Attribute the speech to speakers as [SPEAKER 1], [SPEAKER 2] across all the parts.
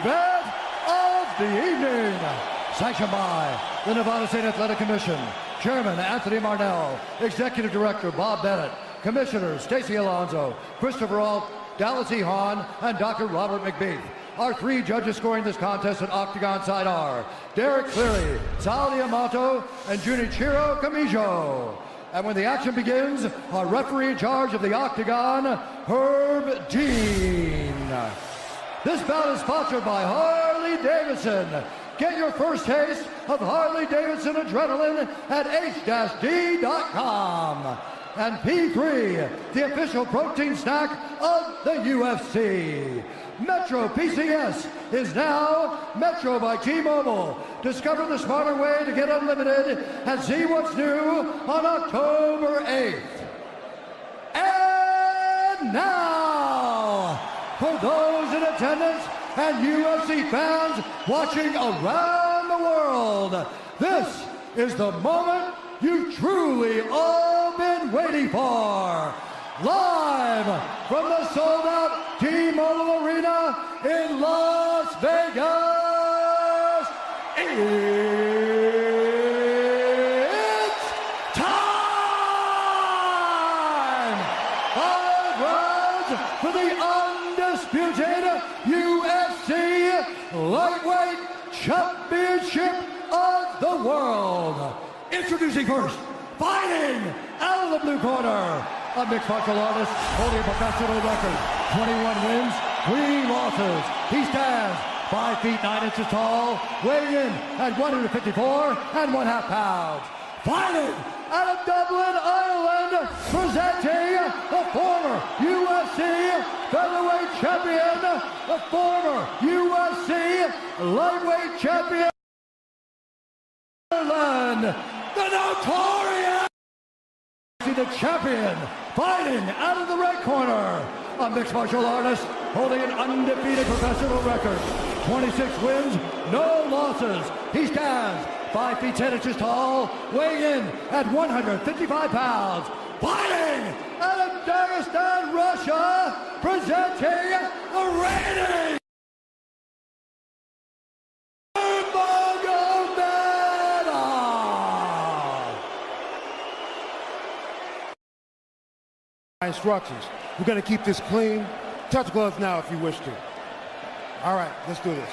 [SPEAKER 1] event of the evening. Sanctioned by the Nevada State Athletic Commission, Chairman Anthony Marnell, Executive Director Bob Bennett, Commissioners Stacey Alonso, Christopher Alt, Dallas E. Hahn, and Dr. Robert McBeath. Our three judges scoring this contest at Octagon side are Derek Cleary, Sal Diamato, and Junichiro Kamijo. And when the action begins, our referee in charge of the Octagon, Herb Dean. This bout is sponsored by Harley-Davidson. Get your first taste of Harley-Davidson adrenaline at h-d.com. And P3, the official protein snack of the UFC. Metro PCS is now Metro by T-Mobile. Discover the smarter way to get unlimited and see what's new on October 8th. And now, for those in attendance and UFC fans watching around the world, this is the moment you've truly all been waiting for. Live from the sold-out T-Mobile Arena in Las Vegas, it's time! 5 rounds for the undisputed UFC Lightweight Championship of the World. Introducing first, fighting out of the blue corner, a mixed martial artist holding a professional record, 21 wins, 3 losses. He stands 5 feet 9 inches tall, weighing in at 154 1/2 pounds. Fighting out of Dublin, Ireland, presenting the former UFC featherweight champion, the former UFC lightweight champion, Ireland, the notorious, the champion, fighting out of the red corner, a mixed martial artist holding an undefeated professional record, 26 wins, no losses. He stands 5 feet 10 inches tall, weighing in at 155 pounds. Fighting out of Dagestan, Russia, presenting the reigning
[SPEAKER 2] instructions. We're going to keep this clean. Touch gloves now if you wish to. All right, let's do this.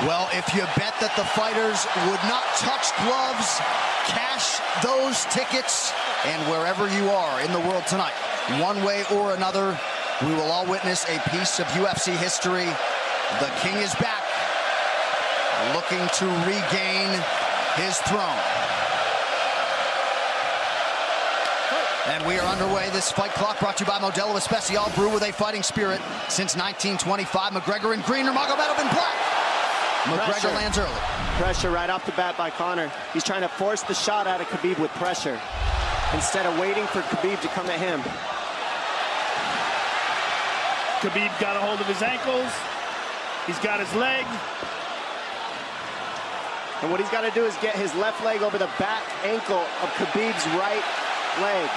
[SPEAKER 3] Well, if you bet that the fighters would not touch gloves, cash those tickets, and wherever you are in the world tonight, one way or another, we will all witness a piece of UFC history. The King is back, looking to regain his throne. And we are underway. This fight clock brought to you by Modelo Especial, brew with a fighting spirit since 1925. McGregor in green, Nurmagomedov in black. McGregor lands early.
[SPEAKER 4] Pressure right off the bat by Conor. He's trying to force the shot out of Khabib with pressure instead of waiting for Khabib to come at him.
[SPEAKER 5] Khabib got a hold of his ankles. He's got his leg.
[SPEAKER 4] And what he's got to do is get his left leg over the back ankle of Khabib's right leg.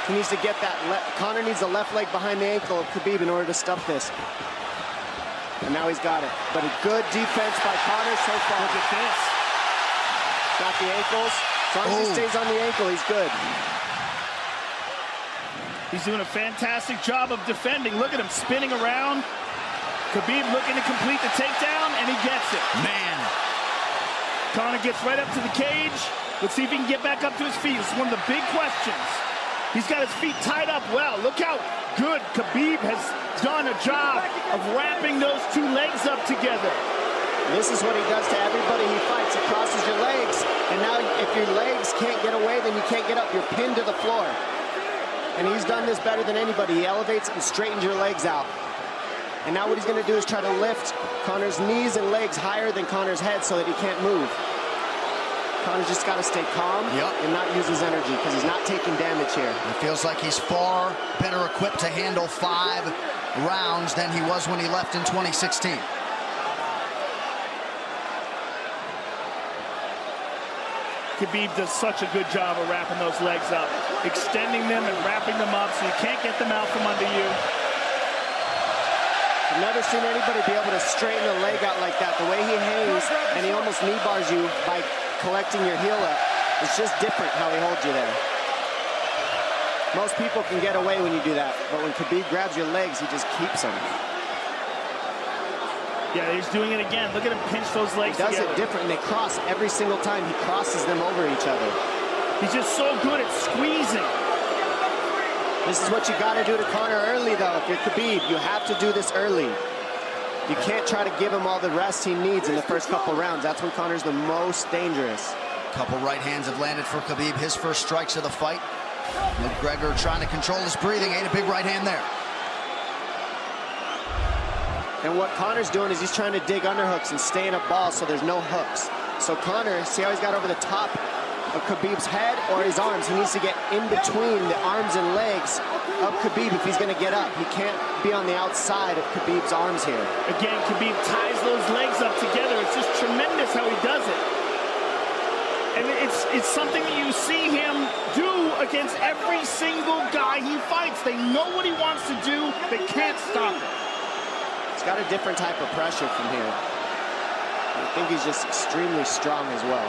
[SPEAKER 4] He needs to get that. Conor needs the left leg behind the ankle of Khabib in order to stuff this. And now he's got it. But a good defense by Conor so far.
[SPEAKER 5] Look at this.
[SPEAKER 4] Got the ankles. As long as he stays on the ankle, he's good.
[SPEAKER 5] He's doing a fantastic job of defending. Look at him spinning around. Khabib looking to complete the takedown, and he gets it.
[SPEAKER 3] Man.
[SPEAKER 5] Conor gets right up to the cage. Let's see if he can get back up to his feet. It's one of the big questions. He's got his feet tied up well. Look how good Khabib has done a job of wrapping those two legs up together.
[SPEAKER 4] This is what he does to everybody he fights. He crosses your legs, and now if your legs can't get away, then you can't get up. You're pinned to the floor. And he's done this better than anybody. He elevates and straightens your legs out. And now what he's going to do is try to lift Conor's knees and legs higher than Conor's head so that he can't move. Conor's just got to stay calm and not use his energy because he's not taking damage here.
[SPEAKER 3] It feels like he's far better equipped to handle 5 rounds than he was when he left in 2016.
[SPEAKER 5] Khabib does such a good job of wrapping those legs up, extending them and wrapping them up so you can't get them out from under you.
[SPEAKER 4] I've never seen anybody be able to straighten a leg out like that. The way he hangs, and he almost knee bars you by collecting your heel up. It's just different how he holds you there. Most people can get away when you do that, but when Khabib grabs your legs, he just keeps them.
[SPEAKER 5] Yeah, he's doing it again. Look at him pinch those legs together.
[SPEAKER 4] He does it different, and they cross every single time. He crosses them over each other.
[SPEAKER 5] He's just so good at squeezing.
[SPEAKER 4] This is what you got to do to Conor early, though. If you're Khabib, you have to do this early. You can't try to give him all the rest he needs in the first couple rounds. That's when Conor's the most dangerous.
[SPEAKER 3] Couple right hands have landed for Khabib. His first strikes of the fight. McGregor trying to control his breathing. Ate a big right hand there.
[SPEAKER 4] And what Conor's doing is he's trying to dig underhooks and stay in a ball so there's no hooks. So Conor, see how he's got over the top of Khabib's head or his arms? He needs to get in between the arms and legs of Khabib if he's going to get up. He can't be on the outside of Khabib's arms here.
[SPEAKER 5] Again, Khabib ties those legs up together. It's just tremendous how he does it. And it's something that you see him do against every single guy he fights. They know what he wants to do. They can't stop him.
[SPEAKER 4] He's got a different type of pressure from here. I think he's just extremely strong as well.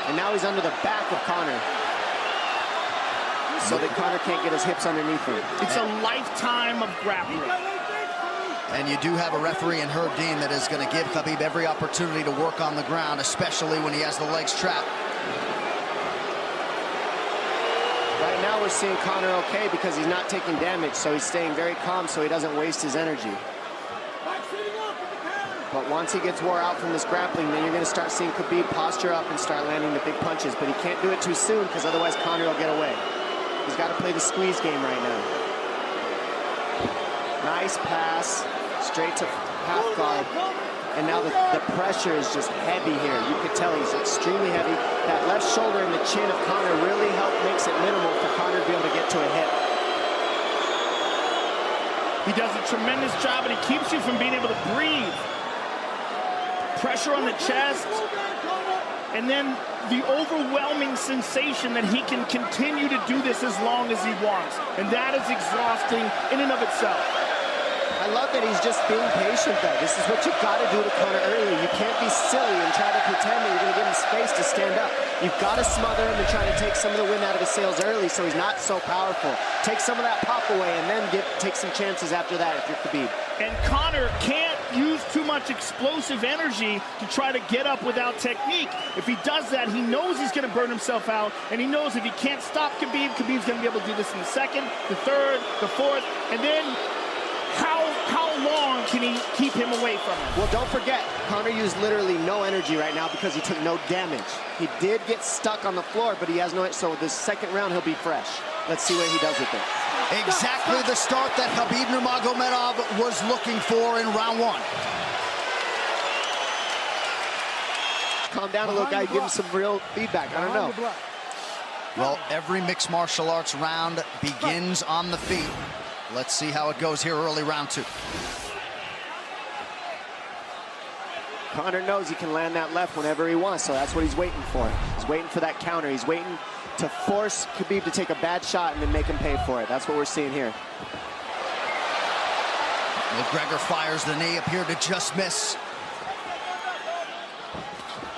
[SPEAKER 4] And now he's under the back of Conor, so that Conor can't get his hips underneath him.
[SPEAKER 5] It's a lifetime of grappling.
[SPEAKER 3] And you do have a referee in Herb Dean that is going to give Khabib every opportunity to work on the ground, especially when he has the legs trapped.
[SPEAKER 4] Right now we're seeing Conor okay because he's not taking damage, so he's staying very calm so he doesn't waste his energy. But once he gets wore out from this grappling, then you're going to start seeing Khabib posture up and start landing the big punches. But he can't do it too soon because otherwise Conor will get away. He's got to play the squeeze game right now. Nice pass, straight to half guard. And now the pressure is just heavy here. You can tell he's extremely heavy. That left shoulder and the chin of Conor really makes it minimal for Conor to be able to get to a hit.
[SPEAKER 5] He does a tremendous job, and he keeps you from being able to breathe. Pressure on the chest, and then the overwhelming sensation that he can continue to do this as long as he wants. And that is exhausting in and of itself.
[SPEAKER 4] I love that he's just being patient, though. This is what you've got to do to Conor early. You can't be silly and try to pretend that you're going to give him space to stand up. You've got to smother him and try to take some of the wind out of his sails early so he's not so powerful. Take some of that pop away and then take some chances after that if you're Khabib.
[SPEAKER 5] And Conor can't use too much explosive energy to try to get up without technique. If he does that, he knows he's going to burn himself out, and he knows if he can't stop Khabib, Khabib's going to be able to do this in the second, the third, the fourth, and then how long can he keep him away from him?
[SPEAKER 4] Well, don't forget, Conor used literally no energy right now because he took no damage. He did get stuck on the floor, but he has no, so this second round he'll be fresh. Let's see what he does with it.
[SPEAKER 3] Exactly the start that Khabib Nurmagomedov was looking for in round one.
[SPEAKER 4] Calm down a little, guy. Give him some real feedback. I don't know.
[SPEAKER 3] Well, every mixed martial arts round begins on the feet. Let's see how it goes here early round two.
[SPEAKER 4] Conor knows he can land that left whenever he wants, so that's what he's waiting for. He's waiting for that counter. He's waiting to force Khabib to take a bad shot and then make him pay for it. That's what we're seeing here.
[SPEAKER 3] McGregor fires the knee, appeared to just miss.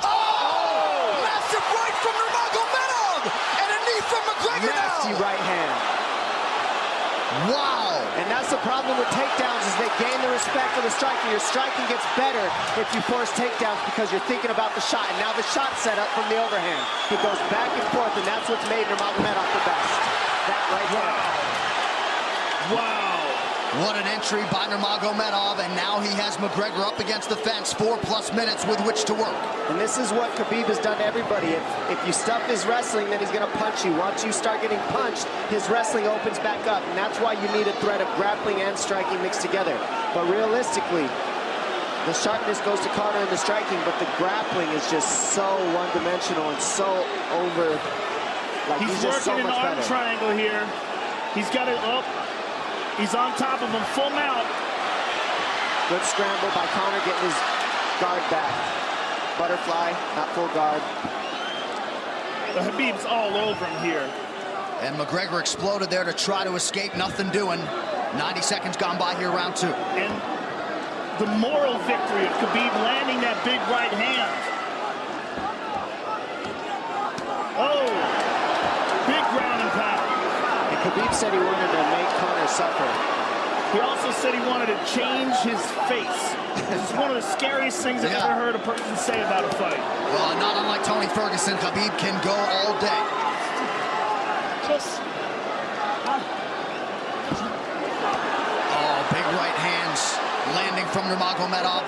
[SPEAKER 3] Oh! Massive right from Nurmagomedov! And a knee from McGregor now!
[SPEAKER 4] Nasty right hand.
[SPEAKER 3] Wow!
[SPEAKER 4] And that's the problem with takedowns is they gain the respect of the striker. Your striking gets better if you force takedowns because you're thinking about the shot. And now the shot set up from the overhand. He goes back and forth, and that's what's made Nurmagomedov the best. That right hand.
[SPEAKER 5] Wow.
[SPEAKER 3] What an entry by Nurmagomedov, and now he has McGregor up against the fence, 4+ minutes with which to work.
[SPEAKER 4] And this is what Khabib has done to everybody. If you stuff his wrestling, then he's going to punch you. Once you start getting punched, his wrestling opens back up, and that's why you need a threat of grappling and striking mixed together. But realistically, the sharpness goes to Conor in the striking, but the grappling is just so one-dimensional and so over. Like
[SPEAKER 5] He's
[SPEAKER 4] just
[SPEAKER 5] working
[SPEAKER 4] so
[SPEAKER 5] an
[SPEAKER 4] much
[SPEAKER 5] arm
[SPEAKER 4] better.
[SPEAKER 5] triangle here. He's got it up. He's on top of him, full mount.
[SPEAKER 4] Good scramble by Conor, getting his guard back. Butterfly, not full guard.
[SPEAKER 5] The Khabib's all over him here.
[SPEAKER 3] And McGregor exploded there to try to escape, nothing doing. 90 seconds gone by here, round two.
[SPEAKER 5] And the moral victory of Khabib landing that big right hand. Oh, big ground and pound.
[SPEAKER 4] And Khabib said he wanted to make Conor suffer.
[SPEAKER 5] He also said he wanted to change his face. This is one of the scariest things I've ever heard a person say about a fight.
[SPEAKER 3] Well, not unlike Tony Ferguson, Khabib can go all day. Oh, big right hands landing from Nurmagomedov,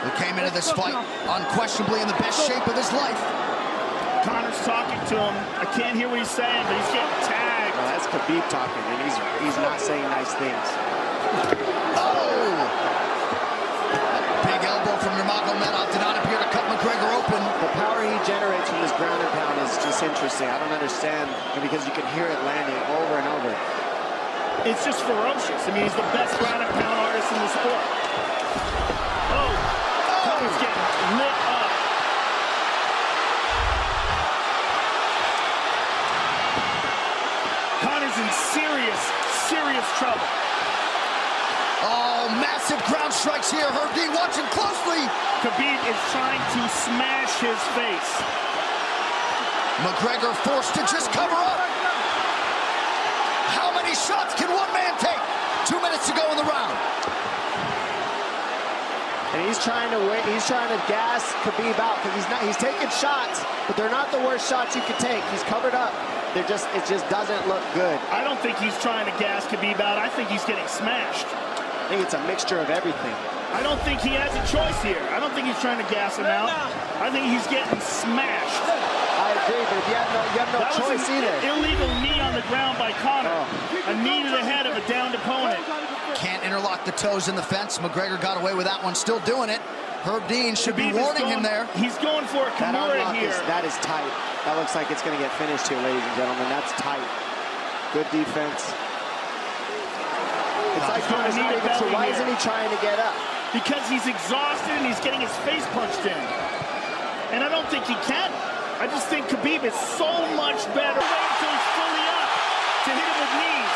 [SPEAKER 3] who came into this fight unquestionably in the best shape of his life.
[SPEAKER 5] Conor's talking to him. I can't hear what he's saying, but he's getting tagged.
[SPEAKER 4] No, that's Khabib talking, and he's not saying nice things.
[SPEAKER 3] Oh! Big elbow from Nurmagomedov did not appear to cut McGregor open.
[SPEAKER 4] The power he generates from this ground and pound is just interesting. I don't understand, because you can hear it landing over and over.
[SPEAKER 5] It's just ferocious. I mean, he's the best ground and pound artist in the sport. Oh! Conor's getting lit up. Conor's in serious trouble.
[SPEAKER 3] Oh, massive ground strikes here. Herb Dean watching closely.
[SPEAKER 5] Khabib is trying to smash his face.
[SPEAKER 3] McGregor forced to just cover up. How many shots can one man take? 2 minutes to go in the round.
[SPEAKER 4] And he's trying to wait. He's trying to gas Khabib out, because he's taking shots, but they're not the worst shots you could take. He's covered up. It just doesn't look good.
[SPEAKER 5] I don't think he's trying to gas Khabib out. I think he's getting smashed.
[SPEAKER 4] I think it's a mixture of everything.
[SPEAKER 5] I don't think he has a choice here. I don't think he's trying to gas him out. I think he's getting smashed.
[SPEAKER 4] I agree, but you have no choice either.
[SPEAKER 5] Illegal knee on the ground by Conor. A knee to the head of a downed opponent.
[SPEAKER 3] Can't interlock the toes in the fence. McGregor got away with that one, still doing it. Herb Dean should be warning him there.
[SPEAKER 5] He's going for a conora here.
[SPEAKER 4] That is tight. That looks like it's going to get finished here, ladies and gentlemen. That's tight. Good defense. It's like Conor's not even sure. Why isn't he trying to get up?
[SPEAKER 5] Because he's exhausted and he's getting his face punched in. And I don't think he can. I just think Khabib is so much better. Wait until he's fully up to hit him with knees.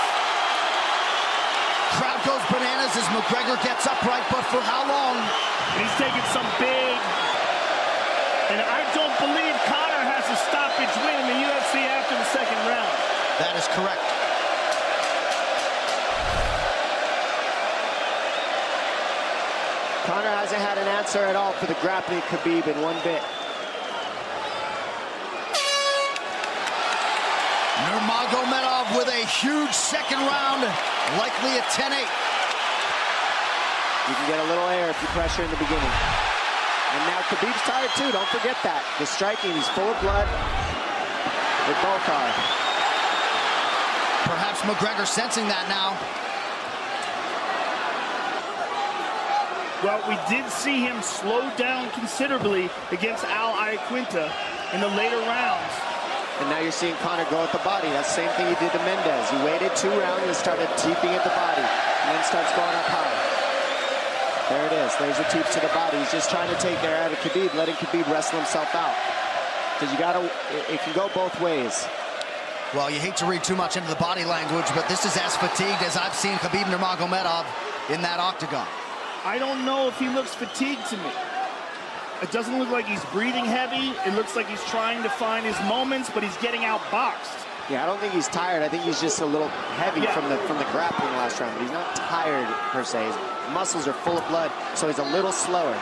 [SPEAKER 3] Crowd goes bananas as McGregor gets upright, but for how long?
[SPEAKER 5] And he's taking some big... And I don't believe Conor has a stoppage win in the UFC after the second round.
[SPEAKER 3] That is correct.
[SPEAKER 4] Conor hasn't had an answer at all for the grappling Khabib in one bit.
[SPEAKER 3] Nurmagomedov with a huge second round, likely a 10-8.
[SPEAKER 4] You can get a little air if you pressure in the beginning. And now Khabib's tired too, don't forget that. The striking, he's full of blood. They both are.
[SPEAKER 3] Perhaps McGregor sensing that now.
[SPEAKER 5] Well, we did see him slow down considerably against Al Iaquinta in the later rounds.
[SPEAKER 4] And now you're seeing Conor go at the body. That's the same thing he did to Mendez. He waited 2 rounds and started teeping at the body, and then starts going up high. There it is. There's the teeps to the body. He's just trying to take there out of Khabib, letting Khabib wrestle himself out. Because it can go both ways.
[SPEAKER 3] Well, you hate to read too much into the body language, but this is as fatigued as I've seen Khabib Nurmagomedov in that octagon.
[SPEAKER 5] I don't know if he looks fatigued to me. It doesn't look like he's breathing heavy. It looks like he's trying to find his moments, but he's getting outboxed.
[SPEAKER 4] Yeah, I don't think he's tired. I think he's just a little heavy from the grappling last round. But he's not tired per se. His muscles are full of blood, so he's a little slower.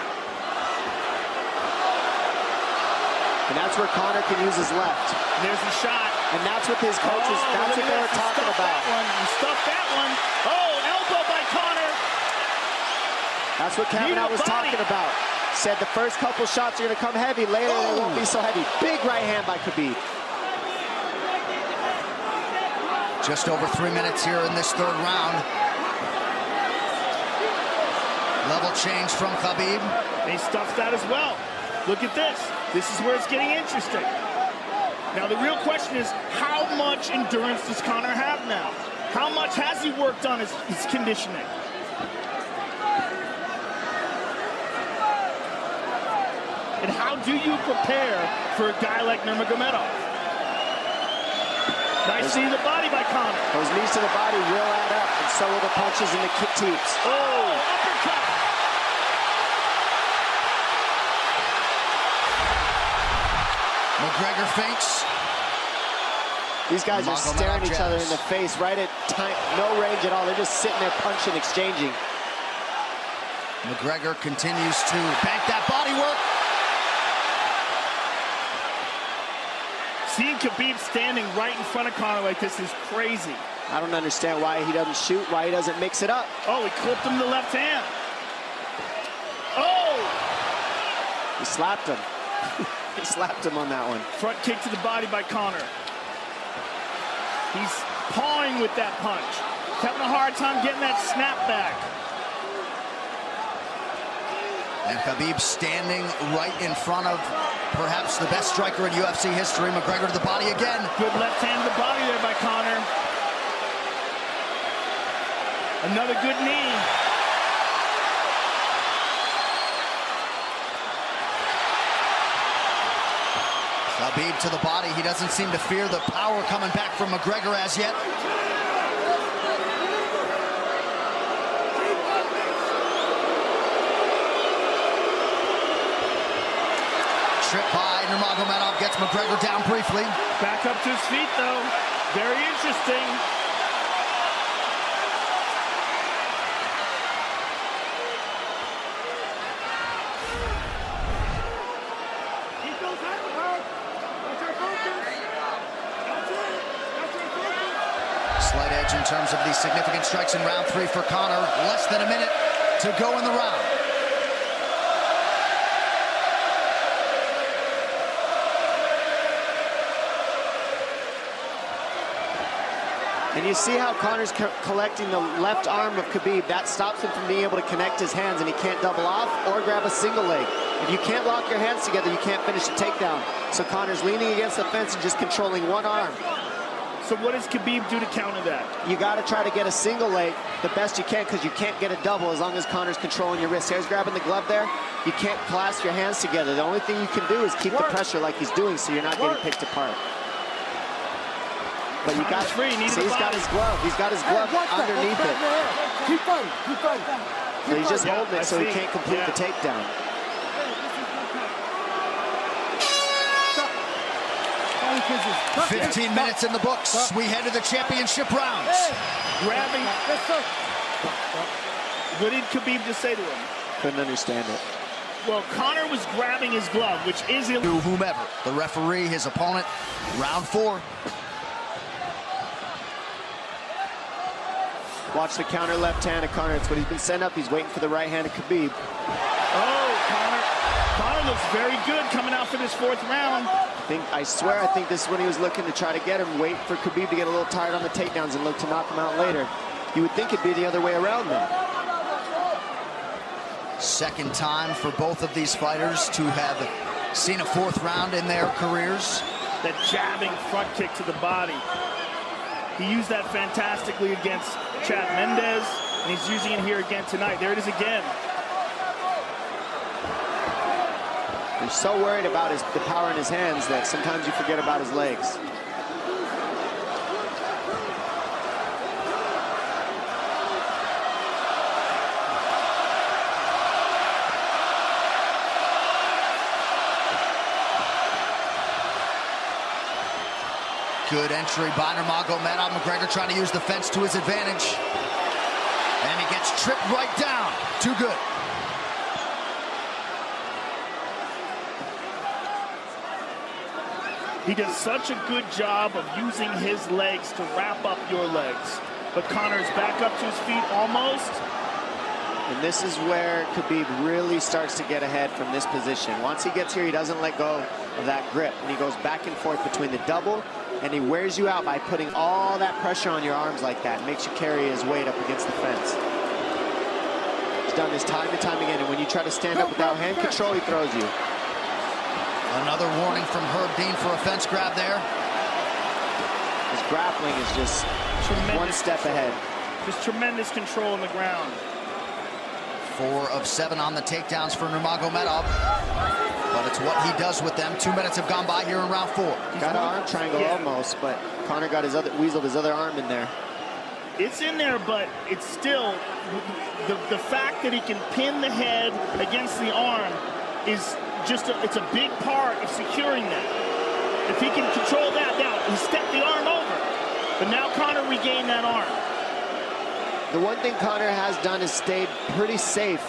[SPEAKER 4] And that's where Conor can use his left.
[SPEAKER 5] There's the shot.
[SPEAKER 4] And that's what his coaches, that's what they were talking about.
[SPEAKER 5] He stuffed that one. Oh, elbow by Conor.
[SPEAKER 4] That's what Kavanaugh was talking about. Said the first couple shots are going to come heavy. Later, they won't be so heavy. Big right hand by Khabib.
[SPEAKER 3] Just over 3 minutes here in this third round. Level change from Khabib.
[SPEAKER 5] And he stuffs that as well. Look at this. This is where it's getting interesting. Now, the real question is, how much endurance does Conor have now? How much has he worked on his conditioning? And how do you prepare for a guy like Nurmagomedov? Nice knee to the body by Conor.
[SPEAKER 4] Those knees to the body will add up, and so will the punches and the kick teeps.
[SPEAKER 5] Oh, uppercut.
[SPEAKER 3] McGregor feints.
[SPEAKER 4] These guys are staring each other in the face right at time, no range at all. They're just sitting there punching, exchanging.
[SPEAKER 3] McGregor continues to bank that body work.
[SPEAKER 5] Seeing Khabib standing right in front of Conor like this is crazy.
[SPEAKER 4] I don't understand why he doesn't shoot, why he doesn't mix it up.
[SPEAKER 5] Oh, he clipped him the left hand. Oh!
[SPEAKER 4] He slapped him. He slapped him on that one.
[SPEAKER 5] Front kick to the body by Conor. He's pawing with that punch. He's having a hard time getting that snap back.
[SPEAKER 3] And Khabib standing right in front of perhaps the best striker in UFC history. McGregor to the body again.
[SPEAKER 5] Good left hand to the body there by Conor. Another good knee.
[SPEAKER 3] Khabib to the body. He doesn't seem to fear the power coming back from McGregor as yet. Trip by Nurmagomedov gets McGregor down briefly.
[SPEAKER 5] Back up to his feet, though. Very interesting.
[SPEAKER 3] Slight edge in terms of these significant strikes in round 3 for Conor. Less than a minute to go in the round.
[SPEAKER 4] And you see how Conor's collecting the left arm of Khabib. That stops him from being able to connect his hands, and he can't double off or grab a single leg. If you can't lock your hands together, you can't finish a takedown. So Conor's leaning against the fence and just controlling one arm.
[SPEAKER 5] So what does Khabib do to counter that?
[SPEAKER 4] You got to try to get a single leg the best you can, because you can't get a double as long as Conor's controlling your wrist. Here's grabbing the glove there. You can't clasp your hands together. The only thing you can do is keep the pressure like he's doing, so you're not getting picked apart. But you got free. See, he's got his glove. He's got his glove underneath it.
[SPEAKER 2] Keep fighting. Keep fighting.
[SPEAKER 4] So he's just holding it so he can't complete the takedown.
[SPEAKER 2] Hey.
[SPEAKER 3] 15 minutes in the books. We head to the championship rounds.
[SPEAKER 5] Grabbing. What did Khabib just say to him?
[SPEAKER 4] Couldn't understand it.
[SPEAKER 5] Well, Conor was grabbing his glove, which is illegal.
[SPEAKER 3] To whomever, the referee, his opponent, round 4.
[SPEAKER 4] Watch the counter left hand of Conor. It's what he's been setting up. He's waiting for the right hand of Khabib.
[SPEAKER 5] Oh, Conor looks very good coming out for this 4th round.
[SPEAKER 4] I swear, I think this is when he was looking to try to get him, wait for Khabib to get a little tired on the takedowns and look to knock him out later. You would think it'd be the other way around then.
[SPEAKER 3] Second time for both of these fighters to have seen a 4th round in their careers.
[SPEAKER 5] That jabbing front kick to the body. He used that fantastically against Chad Mendes, and he's using it here again tonight. There it is again.
[SPEAKER 4] You're so worried about the power in his hands that sometimes you forget about his legs.
[SPEAKER 3] Good entry by Nurmagomedov. McGregor trying to use the fence to his advantage. And he gets tripped right down. Too good.
[SPEAKER 5] He does such a good job of using his legs to wrap up your legs. But Conor's back up to his feet almost.
[SPEAKER 4] And this is where Khabib really starts to get ahead from this position. Once he gets here, he doesn't let go of that grip. And he goes back and forth between the double, and he wears you out by putting all that pressure on your arms like that. Makes you carry his weight up against the fence. He's done this time and time again, and when you try to stand up without hand control, he throws you.
[SPEAKER 3] Another warning from Herb Dean for a fence grab there.
[SPEAKER 4] His grappling is just one step ahead.
[SPEAKER 5] Just tremendous control on the ground.
[SPEAKER 3] 4 of 7 on the takedowns for Nurmagomedov. But it's what he does with them. 2 minutes have gone by here in round 4.
[SPEAKER 4] Got an arm triangle almost, but Conor got weaseled his other arm in there.
[SPEAKER 5] It's in there, but it's still the fact that he can pin the head against the arm is just it's a big part of securing that. If he can control that, now he stepped the arm over. But now Conor regained that arm.
[SPEAKER 4] The one thing Conor has done is stayed pretty safe.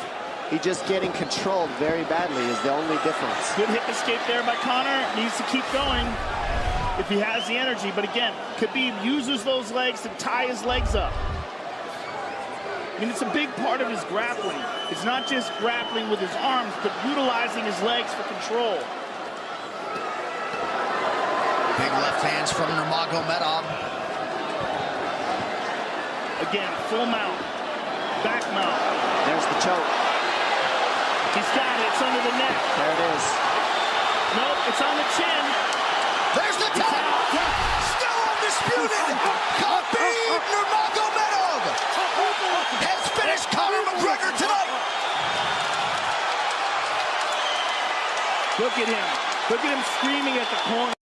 [SPEAKER 4] He just getting controlled very badly is the only difference.
[SPEAKER 5] Good hip escape there by Conor. Needs to keep going if he has the energy. But again, Khabib uses those legs to tie his legs up. I mean, it's a big part of his grappling. It's not just grappling with his arms, but utilizing his legs for control.
[SPEAKER 3] Big left hands from Nurmagomedov.
[SPEAKER 5] Again, full mount, back mount.
[SPEAKER 4] There's the choke.
[SPEAKER 5] He's got it, it's under the neck.
[SPEAKER 4] There it is.
[SPEAKER 5] Nope, it's on the chin.
[SPEAKER 3] There's the tap. Still undisputed. Khabib Nurmagomedov has finished Conor McGregor tonight.
[SPEAKER 5] Look at him. Look at him screaming at the corner.